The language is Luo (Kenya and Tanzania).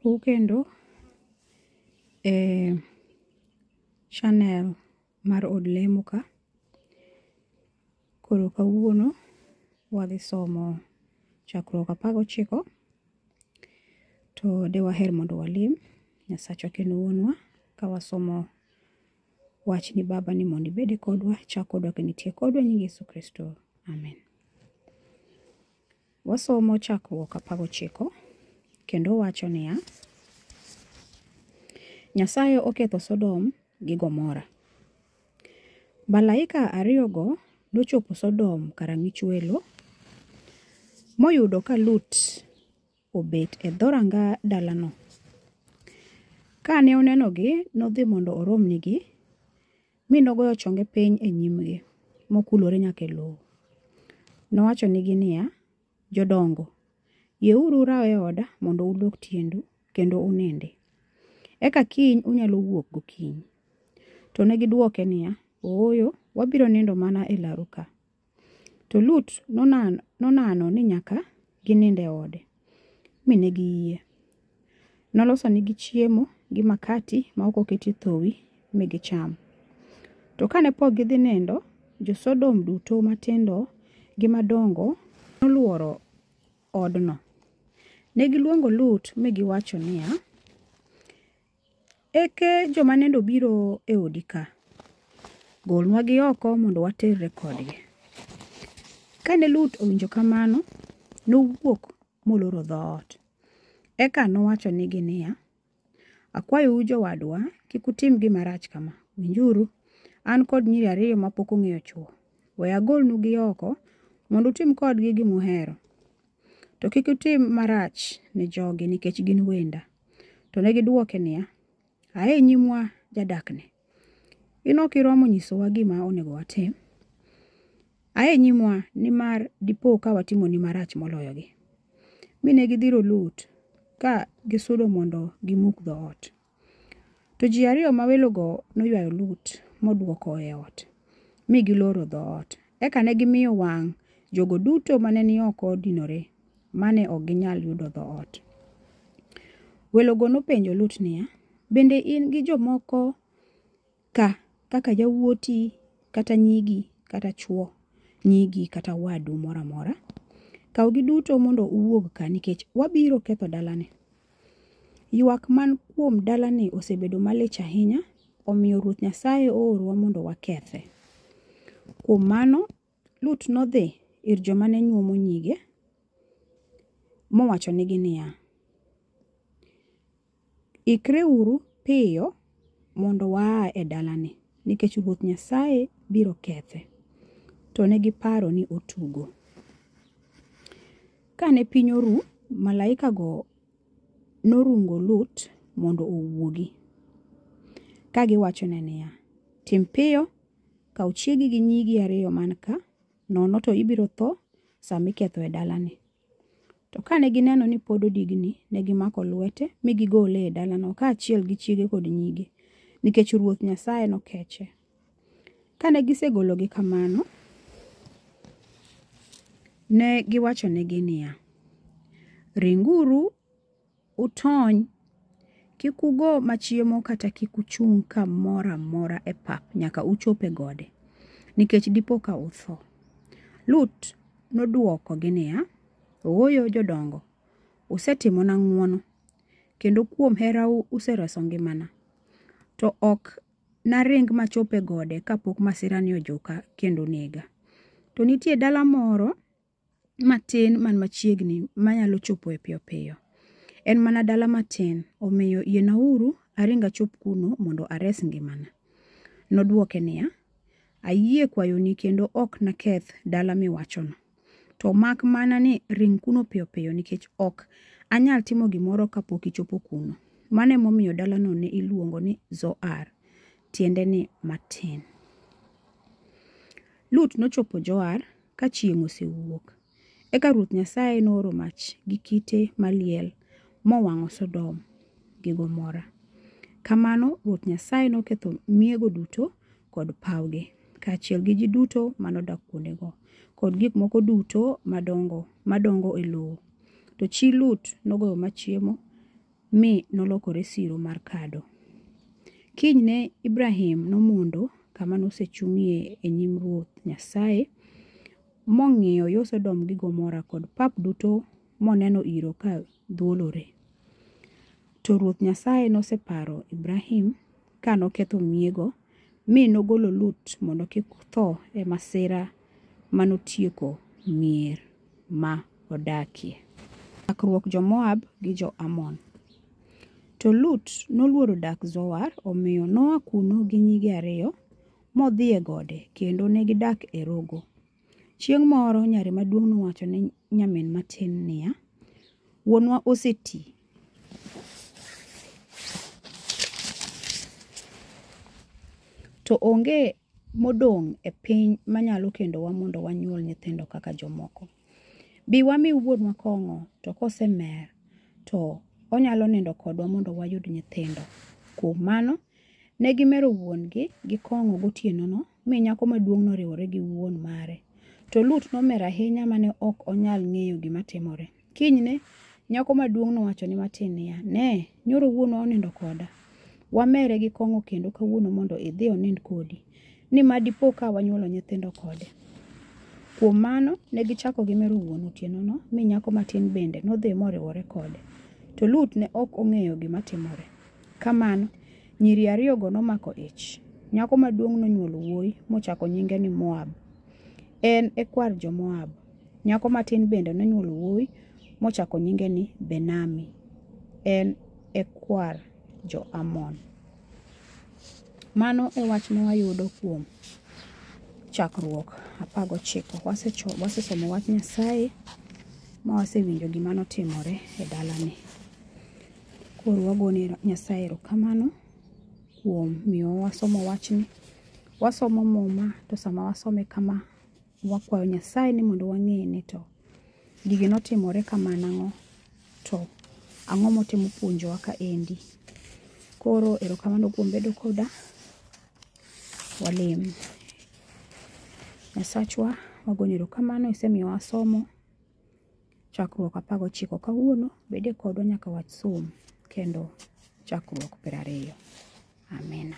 Ochopo kendo channel mar od lemo ka. Koro kawuono wadhi somo chakruok 19 to de waher mondo walim Nyasachwa kendo wuonwa ka wasomo wach ni Baba ni mondo ibed kodwa, chak kodwa kendo itie kodwa, nying Yesu Kristo. Amen. Wasomo chakruok 19 kendo wacho niya: Nyasaye oketho Sodom gi Gomora. Malaika ariyogo nochopo Sodom karang'ich welo, moyudo ka Lut obet e dhoranga dalano. Kane onenogi, nodhi mondo oromnegi, mi nogoyo chonge piny e nyimgi, mokulore nyaka e lowo. Nowacho nigi niya: Jodongo, yieuru uraw e oda mondo ulok tiendu kendo unindi. Eka kiny unyalo wuok gokinyi. To negidwoke niya: Ooyo, wabiro nindo mana e laru ka. To Lut nonano ni nyaka ginind e ode, mi ne giyie. Noloso nigi chiemo gi makati ma ok oketi thowi mi gicham. To kane pok gidhi nindo, jo-Sodom duto matindo gi madongo noluoro odno. Ne giluongo Lut mi giwacho niya: Eke joma nindo biro e odi ka, golnwagi oko mondo waterre kodgi. Kane Lut owinjo kamano, nowuok moloro dhoot. Eka nowacho nigi niya: Akwayou jowadwa, kik utim gima rach kama. Winjuru, an kod nyiri 2 mapok ong'eyo chwo. We agolnugi oko mondo utim kodgi gimuhero. To kik utim marach ne jogi nikech gin wenda. To negidwoke niya: Ae nyimwa jadakne, in ok iromo nyisowa gima onego watim. Ae nyimwa, nimar dipo ka watimoni marach moloyogi. Mine gidhiro Lut ka gisudo mondo gimuk dhoot. To ji 2 ma welogo noywayo Lut modwoko e ot, mi giloro dhoot. Eka ne gimiyo wang' jogo duto mane ni oko dinore, mane ok ginyal yudo dhoot. Welogo nopenjo Lut niya: Bende in gi jomoko ka, kaka yawuoti kata nyigi kata chwo nyigi kata wadu moro amora? Kawgi duto mondo uwuog ka, nikech wabiro ketho dalani. Ywak man kuom dalani osebedo malich ahinya, omiyo Ruoth Nyasaye oorowa mondo wakethe. Kuom mano, Lut nodhi ir joma ne nyuomo nyige, mowacho nigi niya: Ikreuru piyo mondo waa e dalani, nikech Ruoth Nyasaye biro kethe. To ne giparo ni otugo. Kane piny oru, malaikago norungo Lut mondo owuogi, ka giwachone niya: Tim piyo, kaw chiegi gi nyigi 2 man ka, nono to ibiro tho sami ketho e dalani. To kane gineno ni pod odigni, ne gimako lwete mi gigole e dalano kaachiel gi chiege kod nyige, nikech Ruoth Nyasaye nokeche. Kane gisegologi kamano, ne giwachonegi niya: Ringuru utony, kik ugo machiemo kata kik uchung' kamoro amora e pap nyaka uchop e gode, nikech dipo ka utho. Lut nodwokogi niya: Ooyo jodongo, usetimona ng'wono, kendo kuom herau usereso ngimana. To ok naring machop e gode kapok masirani ojuka kendo nega. To nitie dala moro matin man machiegni manyalo chopo e piyo piyo. En mana dala matin, omiyo yienauru aringa chop kuno mondo ares ngimana. Nodwoke niya: Ayie kwayoni kendo ok naketh dala miwachono. To mak mana ni ring kuno piyo piyo, nikech ok anyal timo gimoro kapok ichopo kuno. Mano emomiyo dalano ne iluongo ni Zoar, tiende ni matin. Lut nochopo Zoar ka chieng' osewuok. Eka Ruoth Nyasaye nooro mach gi kite maliel mowang'o Sodom gi Gomora. Kamano Ruoth Nyasaye noketho miego duto kod pawgi, kaachiel gi ji duto manodak kuondego, kod gik moko duto madongo e lowo. To chi Lut nogoyo machiemo mi nolokore siro mar kado. Kinyne Ibrahim nomondo kama nosechung'ie e nyim Ruoth Nyasaye mong'iyo yo Sodom gi Gomora kod pap duto moneno iro ka dhuolore. To Ruoth Nyasaye noseparo Ibrahim ka noketho miego mi nogolo Lut mondo kik tho e masira manotieko mier ma odakie. Chakruok Jo-Moab gi Jo-Amon. To Lut noluoro dak Zoar, omiyo noa kuno gi nyige 2 modhi e gode kendo ne gidak e rogo. Chieng' moro nyare maduong' nowacho ne nyamin matin niya, "Wuonwa oseti. To onge modong' e piny manyalo kendowa mondo wanyuol nyithindo kaka jomoko. Bi wami wuonwa kong'o, to kosemer to onyalo nindo kodwa mondo wayud nyithindo." Kuom mano, ne gimero wuon-gi gi kong'o gotienono mi nyako maduong' noriwore gi wuon mare. To Lut nomer ahinya mane ok onyal ng'eyo gima timore. Kinyne, nyako maduong' nowacho ni matin niya, "Ne, nyoro wuonwa onindo koda. Wamere gi kong'o kendo kawuono mondo idhi onind kodi, ni madipo ka wanyuolo nyithindo kode." Kuom mano, ne gichako gimero wuon otienono mi nyako matin bende nodhi moriwore kode. To Lut ne ok ong'eyo gima timore. Kamano, nyiri 2go nomako ich. Nyako maduong' nonyuolo wuoyi mochako nyinge ni Moab. En e kwar Jo-Moab. Nyako matin bende nonyuolo wuoyi mochako nyinge ni Benami. En e kwar Jo-Amon. Mano e wach ma wayudo kuom chakruok 19. Wasesomo wach Nyasaye ma wasewinjo gima notimore e dalani. Koro wagone Nyasaye erokamano kuom miyo wasomo wachni. Wasomo muma to sama wasome kama wakwayo Nyasaye ni mondo wang'e ni to gigi notimore kama nang'o, to ang'o motimo puonjowa ka endi. Koro erokamano kuom bedo koda. Walim. Nyasachwa, wagoni erokamano isemiyo wasomo chakruok 19 kawuono. Bede kodwa nyaka wach som kendo chakruok 20. Amen.